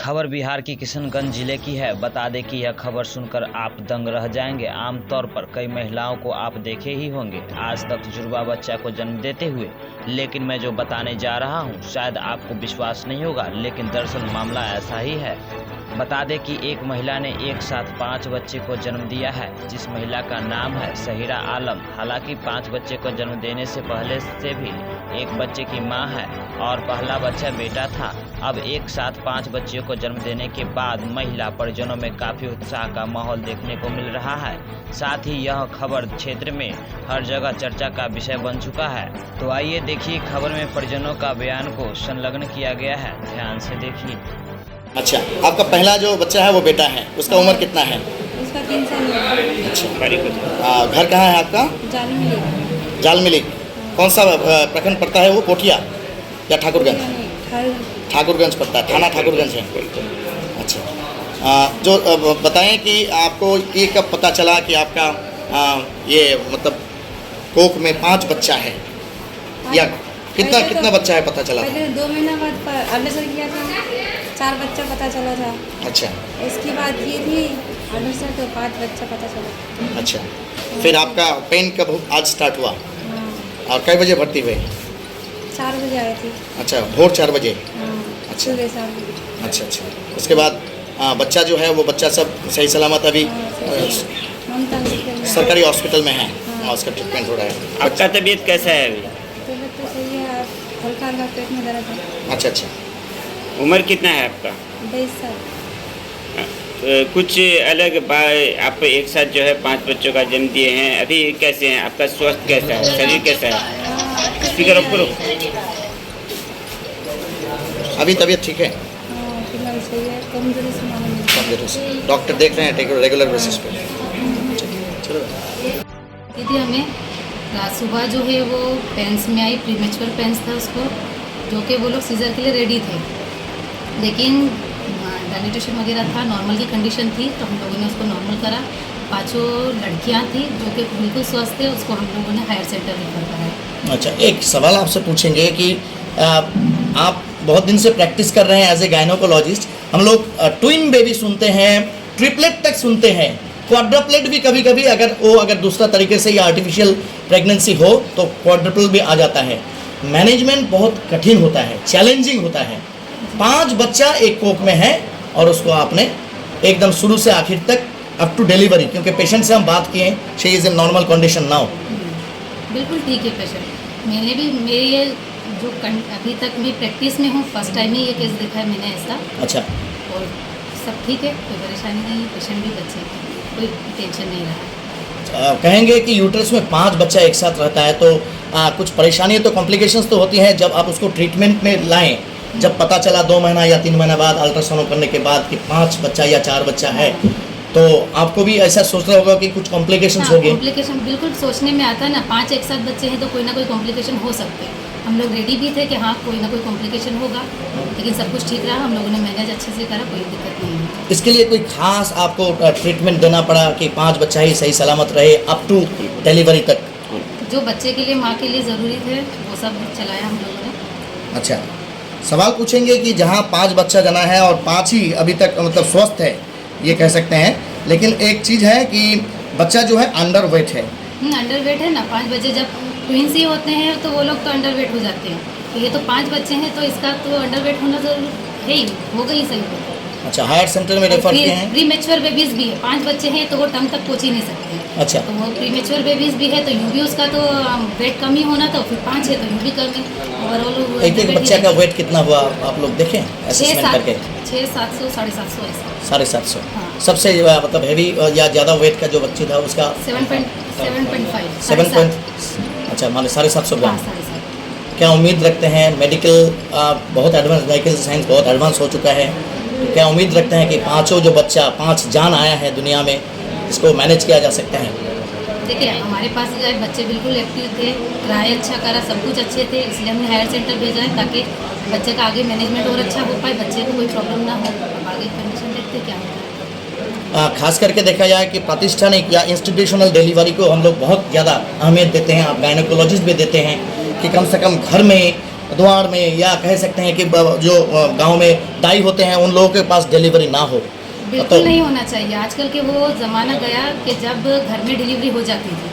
खबर बिहार की किशनगंज जिले की है। बता दें कि यह खबर सुनकर आप दंग रह जाएंगे। आमतौर पर कई महिलाओं को आप देखे ही होंगे आज तक जुड़वा बच्चा को जन्म देते हुए, लेकिन मैं जो बताने जा रहा हूं शायद आपको विश्वास नहीं होगा, लेकिन दरअसल मामला ऐसा ही है। बता दें कि एक महिला ने एक साथ 5 बच्चे को जन्म दिया है, जिस महिला का नाम है सहीरा आलम। हालांकि 5 बच्चे को जन्म देने से पहले से भी एक बच्चे की मां है और पहला बच्चा बेटा था। अब एक साथ 5 बच्चों को जन्म देने के बाद महिला परिजनों में काफी उत्साह का माहौल देखने को मिल रहा है। साथ ही यह खबर क्षेत्र में हर जगह चर्चा का विषय बन चुका है। तो आइए देखिए खबर में परिजनों का बयान को संलग्न किया गया है, ध्यान से देखिए। अच्छा, आपका पहला जो बच्चा है वो बेटा है, उसका उम्र कितना है? उसका 3 साल है। अच्छा, घर कहाँ है आपका? जालमिली। कौन सा प्रखंड पड़ता है वो? पोठिया या ठाकुरगंज? ठाकुरगंज पड़ता है, थाना ठाकुरगंज है। अच्छा, जो बताएं कि आपको ये कब पता चला कि आपका ये मतलब कोख में 5 बच्चा है, या कितना बच्चा है पता चला? पहले 2 महीना बाद अल्ट्रासाउंड किया था, 4 बच्चा पता चला था। अच्छा, इसके बाद ये थी अल्ट्रासाउंड तो 5 बच्चा पता चला। अच्छा, फिर आपका पेन कब आज स्टार्ट हुआ हाँ, और कई बजे भर्ती हुए? 4 बजे आई थी। अच्छा, भोर 4 बजे। हाँ, अच्छा। सुबह 4 बजे। अच्छा, उसके बाद बच्चा जो है वो बच्चा सब सही सलामत अभी ममता हॉस्पिटल में। सरकारी हॉस्पिटल में है, हाँ। उसका ट्रीटमेंट हो रहा है। आपका तबीयत कैसा है अभी? तबीयत तो सही है, हल्का हल्का पेट में दर्द है। अच्छा, उम्र कितना है आपका? 22 साल। कुछ अलग आप एक साथ जो है 5 बच्चों का जन्म दिए हैं, अभी कैसे हैं? आपका स्वास्थ्य कैसा है? शरीर कैसा है? स्पीकर ऑफ करो। अभी तबीयत ठीक है? हाँ, फिलहाल सही है, कमजोरी से मालूम नहीं। कमजोरी से डॉक्टर देख रहे हैं रेगुलर बेसिस पे? चलो। दीदी हमें सुबह जो है वो पेंस में आई, प्रीमेच्योर पेंस था उसको, जो कि वो लोग सीजर के लिए रेडी थे, लेकिन डायलिटेशन वगैरह था, नॉर्मल की कंडीशन थी, तो हम लोगों ने उसको नॉर्मल करा। 5 लड़कियां थी जो कि बिल्कुल स्वस्थ थे, उसको हम लोगों ने हायर सेंटर रेफर कराया। अच्छा, एक सवाल आपसे पूछेंगे कि आप बहुत दिन से प्रैक्टिस कर रहे हैं एज ए गायनोकोलॉजिस्ट। हम लोग ट्विन बेबी सुनते हैं, ट्रिपलेट तक सुनते हैं, क्वाड्रपलेट भी कभी कभी अगर दूसरा तरीके से या आर्टिफिशियल प्रेगनेंसी हो तो क्वाड्रपल भी आ जाता है। मैनेजमेंट बहुत कठिन होता है, चैलेंजिंग होता है। 5 बच्चा एक कोख में है और उसको आपने एकदम शुरू से आखिर तक अप टू डिलीवरी, क्योंकि पेशेंट से हम बात किए, she is in normal condition now. बिल्कुल ठीक है पेशेंट। मैंने भी मेरी ये जो अभी तक मैं प्रैक्टिस में हूँ, फर्स्ट टाइम ही ये केस देखा है मैंने ऐसा। अच्छा, और सब ठीक है, कोई परेशानी नहीं है, पेशेंट भी बच्चे कोई टेंशन नहीं रहा। कहेंगे कि यूट्रस में 5 बच्चा एक साथ रहता है तो कुछ परेशानी तो कॉम्प्लिकेशंस तो होती हैं जब आप उसको ट्रीटमेंट में लाएं। जब पता चला 2 महीना या 3 महीना बाद अल्ट्रासाउंड करने के बाद कि 5 बच्चा या 4 बच्चा है, तो आपको भी ऐसा सोचना होगा कि कुछ कॉम्प्लिकेशंस होंगे। कॉम्प्लिकेशन बिल्कुल सोचने में आता है ना, 5 एक साथ बच्चे हैं तो कोई ना कोई कॉम्प्लिकेशन हो सकते हैं। हम लोग रेडी भी थे कि हाँ कोई ना कोई कॉम्प्लिकेशन होगा, लेकिन सब कुछ ठीक रहा, हम लोगों ने मैनेज अच्छे से करा, कोई दिक्कत नहीं है। इसके लिए कोई खास आपको ट्रीटमेंट देना पड़ा कि 5 बच्चा ही सही सलामत रहे अप टू डिलीवरी तक? जो बच्चे के लिए, माँ के लिए ज़रूरी थे वो सब चलाया हम लोगों ने। अच्छा, सवाल पूछेंगे कि जहाँ 5 बच्चा जना है और 5 ही अभी तक मतलब स्वस्थ है ये कह सकते हैं, लेकिन एक चीज़ है कि बच्चा जो है अंडर वेट है। अंडर वेट है ना, 5 बच्चे जब ट्विंस ही होते हैं तो वो लोग तो अंडर वेट हो जाते हैं, तो ये तो 5 बच्चे हैं तो इसका तो अंडर वेट होना जरूर है ही, होगा ही सही। अच्छा, हायर सेंटर में रेफर किए हैं? प्रीमेच्योर बेबीज भी है, 5 बच्चे हैं तो वो टंग तक पहुँच ही नहीं सकते। अच्छा, तो वो प्रीमेच्योर बेबीज भी है तो यूं भी उसका तो वेट कम ही होना था, फिर 5 है तो यूं भी कम है। ओवरऑल एक बच्चे का वेट कितना हुआ आप लोग देखें असेसमेंट करके? 600-700, 750 ऐसा। 750। हाँ। सबसे मतलब हैवी या ज़्यादा वेट का जो बच्ची था उसका 7.5। अच्छा, मान 750 ग्राम। 7.5। क्या उम्मीद रखते हैं? मेडिकल बहुत एडवांस, मेडिकल साइंस बहुत एडवांस हो चुका है, तो क्या उम्मीद रखते हैं कि 5 जान आया है दुनिया में, इसको मैनेज किया जा सकता है? देखिए हमारे पास गए बच्चे बिल्कुल एक्टिव थे, ट्राई अच्छा करा, सब कुछ अच्छे थे, इसलिए हमने हायर सेंटर भेजा है ताकि बच्चे का आगे मैनेजमेंट और अच्छा हो पाए, बच्चे को कोई प्रॉब्लम ना हो। अब आगे कंडीशन देखते क्या होता है। खास करके देखा जाए कि प्रातिष्ठानिक या इंस्टीट्यूशनल डिलीवरी को हम लोग बहुत ज़्यादा अहमियत देते हैं, आप गायनोकोलॉजिस्ट भी देते हैं कि कम से कम घर में द्वार में या कह सकते हैं कि जो गांव में दाई होते हैं उन लोगों के पास डिलीवरी ना हो? बिल्कुल नहीं होना चाहिए। आजकल के वो ज़माना गया कि जब घर में डिलीवरी हो जाती थी।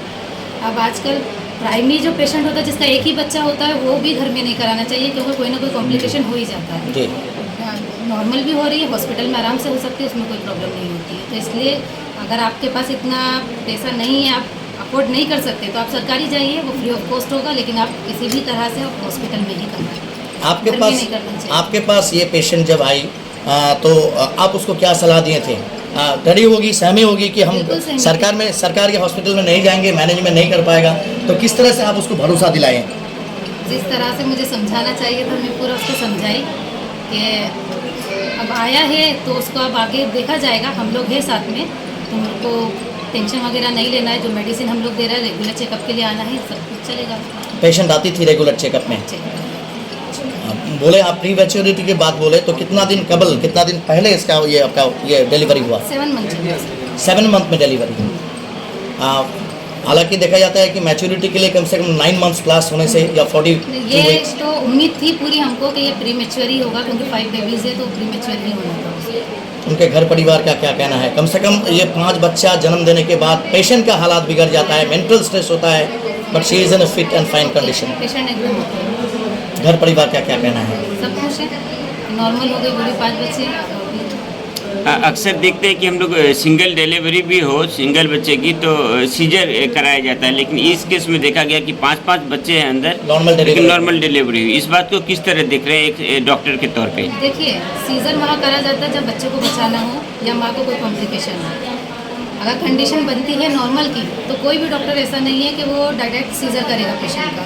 अब आजकल प्राइमरी जो पेशेंट होता है जिसका एक ही बच्चा होता है वो भी घर में नहीं कराना चाहिए, क्योंकि कोई ना कोई कॉम्प्लिकेशन हो ही जाता है। जी। नॉर्मल भी हो रही है, हॉस्पिटल में आराम से हो सकती है, उसमें कोई प्रॉब्लम नहीं होती है। तो इसलिए अगर आपके पास इतना पैसा नहीं है, आप अफोर्ड नहीं कर सकते, तो आप सरकारी जाइए, वो फ्री ऑफ कॉस्ट होगा, लेकिन आप किसी भी तरह से आप हॉस्पिटल में ही करवाएं। आपके पास ये पेशेंट जब आई तो आप उसको क्या सलाह दिए थे? डरी होगी, सहमी होगी कि हम बिल्कुल सहमी सरकार के हॉस्पिटल में नहीं जाएंगे, मैनेजमेंट नहीं कर पाएगा, तो किस तरह से आप उसको भरोसा दिलाएं? जिस तरह से मुझे समझाना चाहिए था मैं पूरा उसको समझाई कि अब आया है तो उसको अब आगे देखा जाएगा, हम लोग हैं साथ में, तुमको टेंशन वगैरह नहीं लेना है, जो मेडिसिन हम लोग दे रहे हैं रेगुलर चेकअप के लिए आना है, सब कुछ चलेगा। पेशेंट आती थी रेगुलर चेकअप में? बोले आप प्री मैच्योरिटी की बात बोले तो कितना दिन पहले इसका आपका डिलीवरी हुआ? 7 मंथ 7 मंथ में डिलीवरी हुई। हालांकि देखा जाता है कि मैच्योरिटी के लिए कम से कम 9 मंथ्स क्लास होने से या 42 ये वीक्स। तो उम्मीद थी पूरी हमको कि ये प्री मैच्योर ही होगा, क्योंकि 5 बेबीज है तो प्री मैच्योर ही होना था। उनके घर परिवार का क्या कहना है? कम से कम ये 5 बच्चा जन्म देने के बाद पेशेंट का हालात बिगड़ जाता है, मेंटल स्ट्रेस होता है, but she is in a fit and fine condition. Patient एकदम ओके है। घर परिवार का क्या कहना है? सब खुश है, नॉर्मल हो गई, पूरी 5 बच्चे। अक्सर देखते हैं कि हम लोग सिंगल डिलीवरी भी हो सिंगल बच्चे की तो सीजर कराया जाता है, लेकिन इस केस में देखा गया कि 5 बच्चे हैं अंदर, लेकिन नॉर्मल डिलीवरी हुई। इस बात को किस तरह देख रहे हैं एक डॉक्टर के तौर पे? देखिए, सीजर वहाँ करा जाता है जब बच्चे को बचाना हो या माँ को कोई कॉम्प्लिकेशन हो। अगर कंडीशन बनती है नॉर्मल की तो कोई भी डॉक्टर ऐसा नहीं है कि वो डायरेक्ट सीजर करेगा पेशेंट का।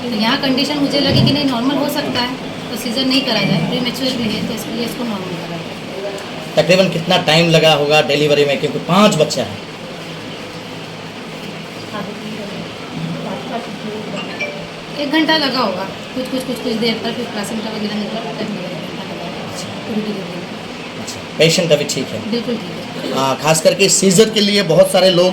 तो यहाँ कंडीशन मुझे लगी कि नहीं नॉर्मल हो सकता है तो सीजर नहीं करा जाए, प्री मैच्योर भी है तो इसलिए इसको नॉर्मल करा जाए। तकरीबन कितना टाइम लगा होगा डिलीवरी में, क्योंकि 5 बच्चा है? 1 घंटा लगा होगा, कुछ देर पर फिर प्लासेंटा वगैरह निकला, टाइम लगा। पेशेंट अभी ठीक है? बिल्कुल ठीक है। खास करके सीजर के लिए बहुत सारे लोग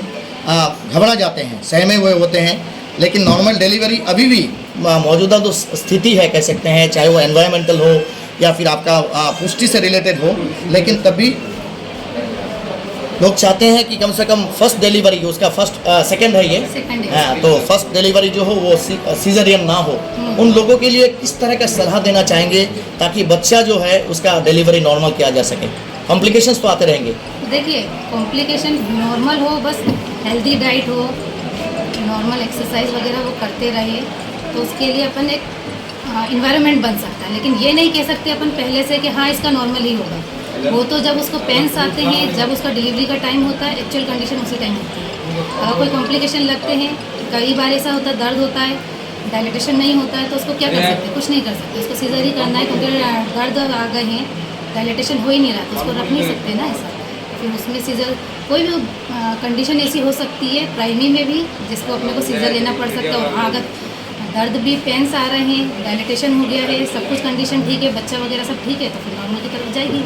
घबरा जाते हैं, सहमे हुए होते हैं, लेकिन नॉर्मल डिलीवरी अभी भी मौजूदा जो स्थिति है कह सकते हैं, चाहे वो एनवायरमेंटल हो या फिर आपका पुष्टि से रिलेटेड हो, लेकिन तब भी लोग चाहते हैं कि कम से कम फर्स्ट डिलीवरी, उसका सेकंड है ये, सेकंड है। हाँ, तो फर्स्ट डिलीवरी जो हो वो सीजरियन ना हो। उन लोगों के लिए किस तरह का सलाह देना चाहेंगे ताकि बच्चा जो है उसका डिलीवरी नॉर्मल किया जा सके? कॉम्प्लिकेशंस तो आते रहेंगे। देखिए, कॉम्प्लिकेशन नॉर्मल हो, बस हेल्दी डाइट हो, नॉर्मल एक्सरसाइज वगैरह वो करते रहे तो उसके लिए अपन एक इन्वायरमेंट बन सकता है। लेकिन ये नहीं कह सकते अपन पहले से कि हाँ इसका नॉर्मल ही होगा। वो तो जब उसको पेन्स आते हैं, जब उसका डिलीवरी का टाइम होता है, एक्चुअल कंडीशन उसी टाइम होती है। अगर कोई कॉम्प्लिकेशन लगते हैं, कई बार ऐसा होता है दर्द होता है, डायलिटेशन नहीं होता है, तो उसको क्या कर सकते? कुछ नहीं कर सकते, उसको सीजर ही करना है, क्योंकि दर्द आ गए हैं, डायलिटेशन हो ही नहीं रहा, तो उसको रख नहीं सकते ना ऐसा। फिर उसमें सीजर कोई भी कंडीशन ऐसी हो सकती है प्राइमरी में भी जिसको अपने को सीजर लेना पड़ सकता है। और अगर दर्द भी पेन्स आ रहे हैं, डायलिटेशन हो गया है, सब कुछ कंडीशन ठीक है, बच्चा वगैरह सब ठीक है, तो फिर नॉर्मल की तरफ जाएगी।